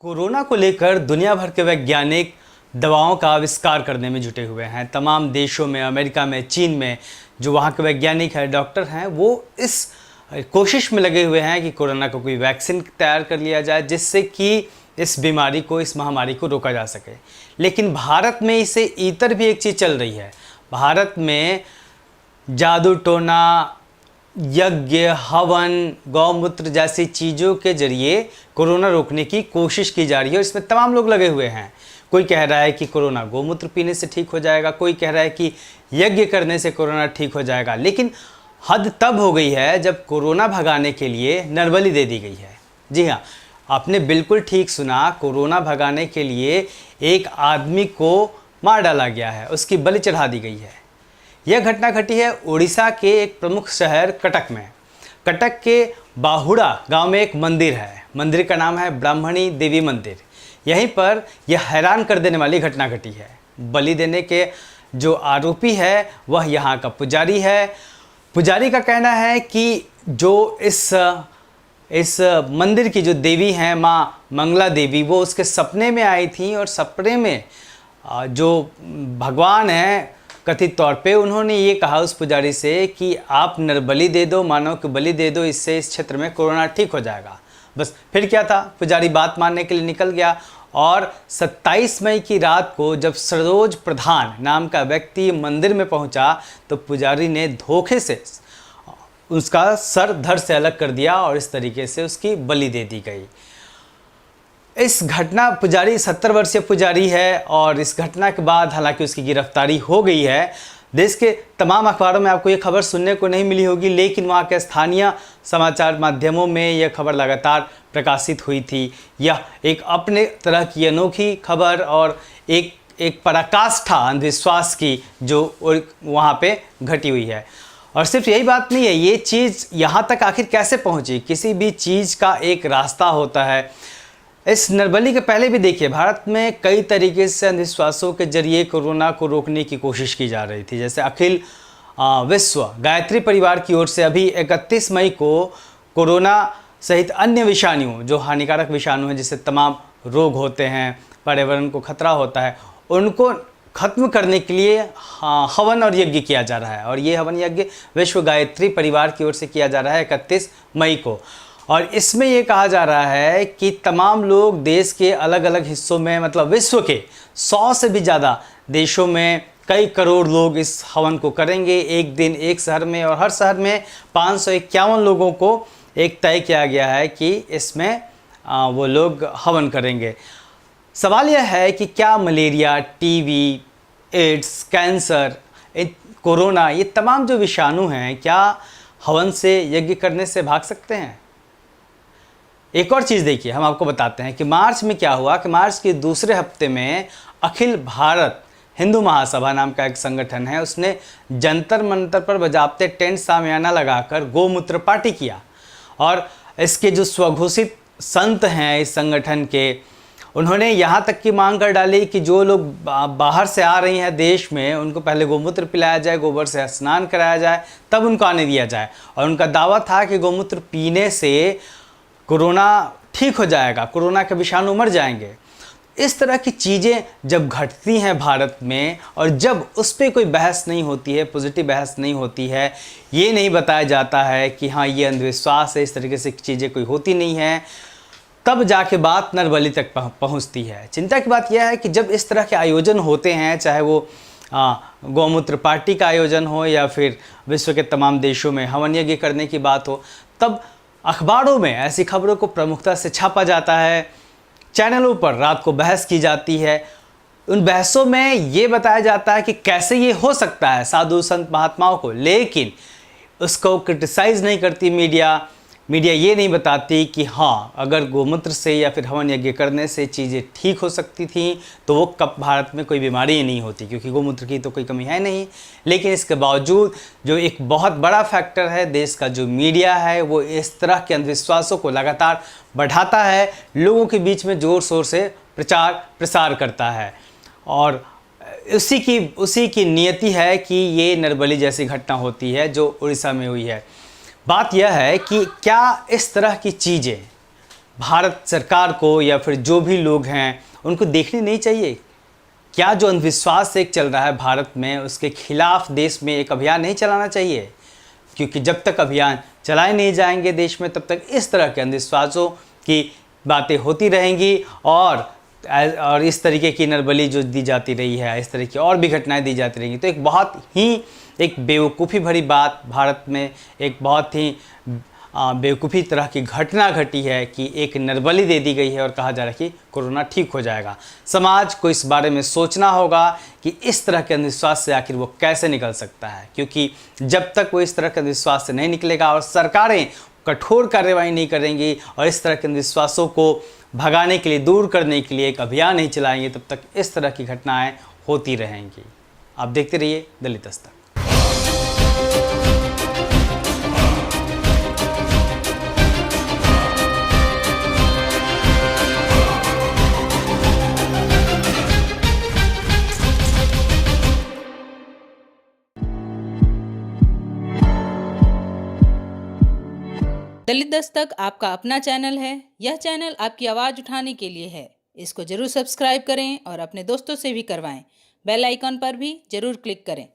Corona को लेकर दुनिया भर के वैज्ञानिक दवाओं का आविष्कार करने में जुटे हुए हैं। तमाम देशों में, अमेरिका में, चीन में जो वहाँ के वैज्ञानिक हैं, डॉक्टर हैं, वो इस कोशिश में लगे हुए हैं कि कोरोना को कोई वैक्सीन तैयार कर लिया जाए जिससे कि इस बीमारी को, इस महामारी को रोका जा सके। लेकिन भारत में इसे इतर भी एक चीज़ चल रही है। भारत में जादू टोना, यज्ञ, हवन, गौमूत्र जैसी चीज़ों के जरिए कोरोना रोकने की कोशिश की जा रही है और इसमें तमाम लोग लगे हुए हैं। कोई कह रहा है कि कोरोना गौमूत्र पीने से ठीक हो जाएगा, कोई कह रहा है कि यज्ञ करने से कोरोना ठीक हो जाएगा। लेकिन हद तब हो गई है जब कोरोना भगाने के लिए नरबली दे दी गई है। जी हाँ, आपने बिल्कुल ठीक सुना, कोरोना भगाने के लिए एक आदमी को मार डाला गया है, उसकी बलि चढ़ा दी गई है। यह घटना घटी है उड़ीसा के एक प्रमुख शहर कटक में। कटक के बाहुड़ा गांव में एक मंदिर है। मंदिर का नाम है ब्राह्मणी देवी मंदिर। यहीं पर यह हैरान कर देने वाली घटना घटी है। बलि देने के जो आरोपी है वह यहाँ का पुजारी है। पुजारी का कहना है कि जो इस मंदिर की जो देवी हैं, माँ मंगला देवी, वो उसके सपने में आई थी और सपने में जो भगवान हैं कथित तौर पे उन्होंने ये कहा उस पुजारी से कि आप नरबलि दे दो, मानव की बलि दे दो, इससे इस क्षेत्र में कोरोना ठीक हो जाएगा। बस फिर क्या था, पुजारी बात मानने के लिए निकल गया और 27 मई की रात को जब सरोज प्रधान नाम का व्यक्ति मंदिर में पहुंचा तो पुजारी ने धोखे से उसका सर धड़ से अलग कर दिया और इस तरीके से उसकी बलि दे दी गई। इस घटना, पुजारी 70 वर्षीय पुजारी है और इस घटना के बाद हालांकि उसकी गिरफ्तारी हो गई है। देश के तमाम अखबारों में आपको ये खबर सुनने को नहीं मिली होगी, लेकिन वहाँ के स्थानीय समाचार माध्यमों में यह खबर लगातार प्रकाशित हुई थी। यह एक अपने तरह की अनोखी खबर और एक पराकाष्ठा अंधविश्वास की जो वहाँ पे घटी हुई है। और सिर्फ यही बात नहीं है, ये चीज़ यहाँ तक आखिर कैसे पहुँची। किसी भी चीज़ का एक रास्ता होता है। इस नरबली के पहले भी देखिए, भारत में कई तरीके से अंधविश्वासों के जरिए कोरोना को रोकने की कोशिश की जा रही थी। जैसे अखिल विश्व गायत्री परिवार की ओर से अभी 31 मई को कोरोना सहित अन्य विषाणुओं, जो हानिकारक विषाणु हैं जिससे तमाम रोग होते हैं, पर्यावरण को खतरा होता है, उनको खत्म करने के लिए हवन और यज्ञ किया जा रहा है। और ये हवन यज्ञ विश्व गायत्री परिवार की ओर से किया जा रहा है 31 मई को। और इसमें ये कहा जा रहा है कि तमाम लोग देश के अलग अलग हिस्सों में, मतलब विश्व के 100 से भी ज़्यादा देशों में कई करोड़ लोग इस हवन को करेंगे एक दिन एक शहर में। और हर शहर में 551 लोगों को एक तय किया गया है कि इसमें वो लोग हवन करेंगे। सवाल यह है कि क्या malaria, TB, AIDS, cancer, corona, ये तमाम जो विषाणु हैं, क्या हवन से, यज्ञ करने से भाग सकते हैं? एक और चीज़ देखिए, हम आपको बताते हैं कि मार्च में क्या हुआ कि मार्च के दूसरे हफ्ते में अखिल भारत हिंदू महासभा नाम का एक संगठन है, उसने जंतर मंतर पर बजाबते टेंट सामियाना लगाकर गोमूत्र पार्टी किया। और इसके जो स्वघोषित संत हैं इस संगठन के, उन्होंने यहाँ तक की मांग कर डाली कि जो लोग बाहर से आ रही हैं देश में, उनको पहले गोमूत्र पिलाया जाए, गोबर से स्नान कराया जाए, तब उनको आने दिया जाए। और उनका दावा था कि गोमूत्र पीने से कोरोना ठीक हो जाएगा, कोरोना के विषाणु मर जाएंगे। इस तरह की चीज़ें जब घटती हैं भारत में और जब उस पर कोई बहस नहीं होती है, पॉजिटिव बहस नहीं होती है, ये नहीं बताया जाता है कि हाँ ये अंधविश्वास है, इस तरीके से चीज़ें कोई होती नहीं है, तब जाके बात नरबली तक पहुंचती है। चिंता की बात यह है कि जब इस तरह के आयोजन होते हैं, चाहे वो गौमूत्र पार्टी का आयोजन हो या फिर विश्व के तमाम देशों में हवन यज्ञ करने की बात हो, तब अखबारों में ऐसी खबरों को प्रमुखता से छापा जाता है, चैनलों पर रात को बहस की जाती है। उन बहसों में ये बताया जाता है कि कैसे ये हो सकता है साधु संत महात्माओं को, लेकिन उसको क्रिटिसाइज़ नहीं करती मीडिया ये नहीं बताती कि हाँ अगर गोमूत्र से या फिर हवन यज्ञ करने से चीज़ें ठीक हो सकती थी तो वो कब भारत में कोई बीमारी ही नहीं होती, क्योंकि गोमूत्र की तो कोई कमी है नहीं। लेकिन इसके बावजूद जो एक बहुत बड़ा फैक्टर है, देश का जो मीडिया है, वो इस तरह के अंधविश्वासों को लगातार बढ़ाता है, लोगों के बीच में ज़ोर शोर से प्रचार प्रसार करता है। और उसी की नियति है कि ये नरबली जैसी घटना होती है जो उड़ीसा में हुई है। बात यह है कि क्या इस तरह की चीज़ें भारत सरकार को या फिर जो भी लोग हैं उनको देखनी नहीं चाहिए? क्या जो अंधविश्वास एक चल रहा है भारत में, उसके खिलाफ देश में एक अभियान नहीं चलाना चाहिए? क्योंकि जब तक अभियान चलाए नहीं जाएंगे देश में, तब तक इस तरह के अंधविश्वासों की बातें होती रहेंगी और इस तरीके की नरबली जो दी जाती रही है, इस तरह की और भी घटनाएं दी जाती रहेंगी। तो एक बहुत ही एक बेवकूफ़ी भरी बात भारत में, एक बहुत ही बेवकूफ़ी तरह की घटना घटी है कि एक नरबली दे दी गई है और कहा जा रहा है कि कोरोना ठीक हो जाएगा। समाज को इस बारे में सोचना होगा कि इस तरह के अंधविश्वास से आखिर वो कैसे निकल सकता है, क्योंकि जब तक वो इस तरह के अंधविश्वास से नहीं निकलेगा और सरकारें कठोर कार्रवाई नहीं करेंगी और इस तरह के अंधविश्वासों को भगाने के लिए, दूर करने के लिए एक अभियान नहीं चलाएंगे, तब तक इस तरह की घटनाएं होती रहेंगी। आप देखते रहिए दलित दस्तक। दलित दस्तक आपका अपना चैनल है। यह चैनल आपकी आवाज़ उठाने के लिए है। इसको जरूर सब्सक्राइब करें और अपने दोस्तों से भी करवाएं। बेल आइकॉन पर भी जरूर क्लिक करें।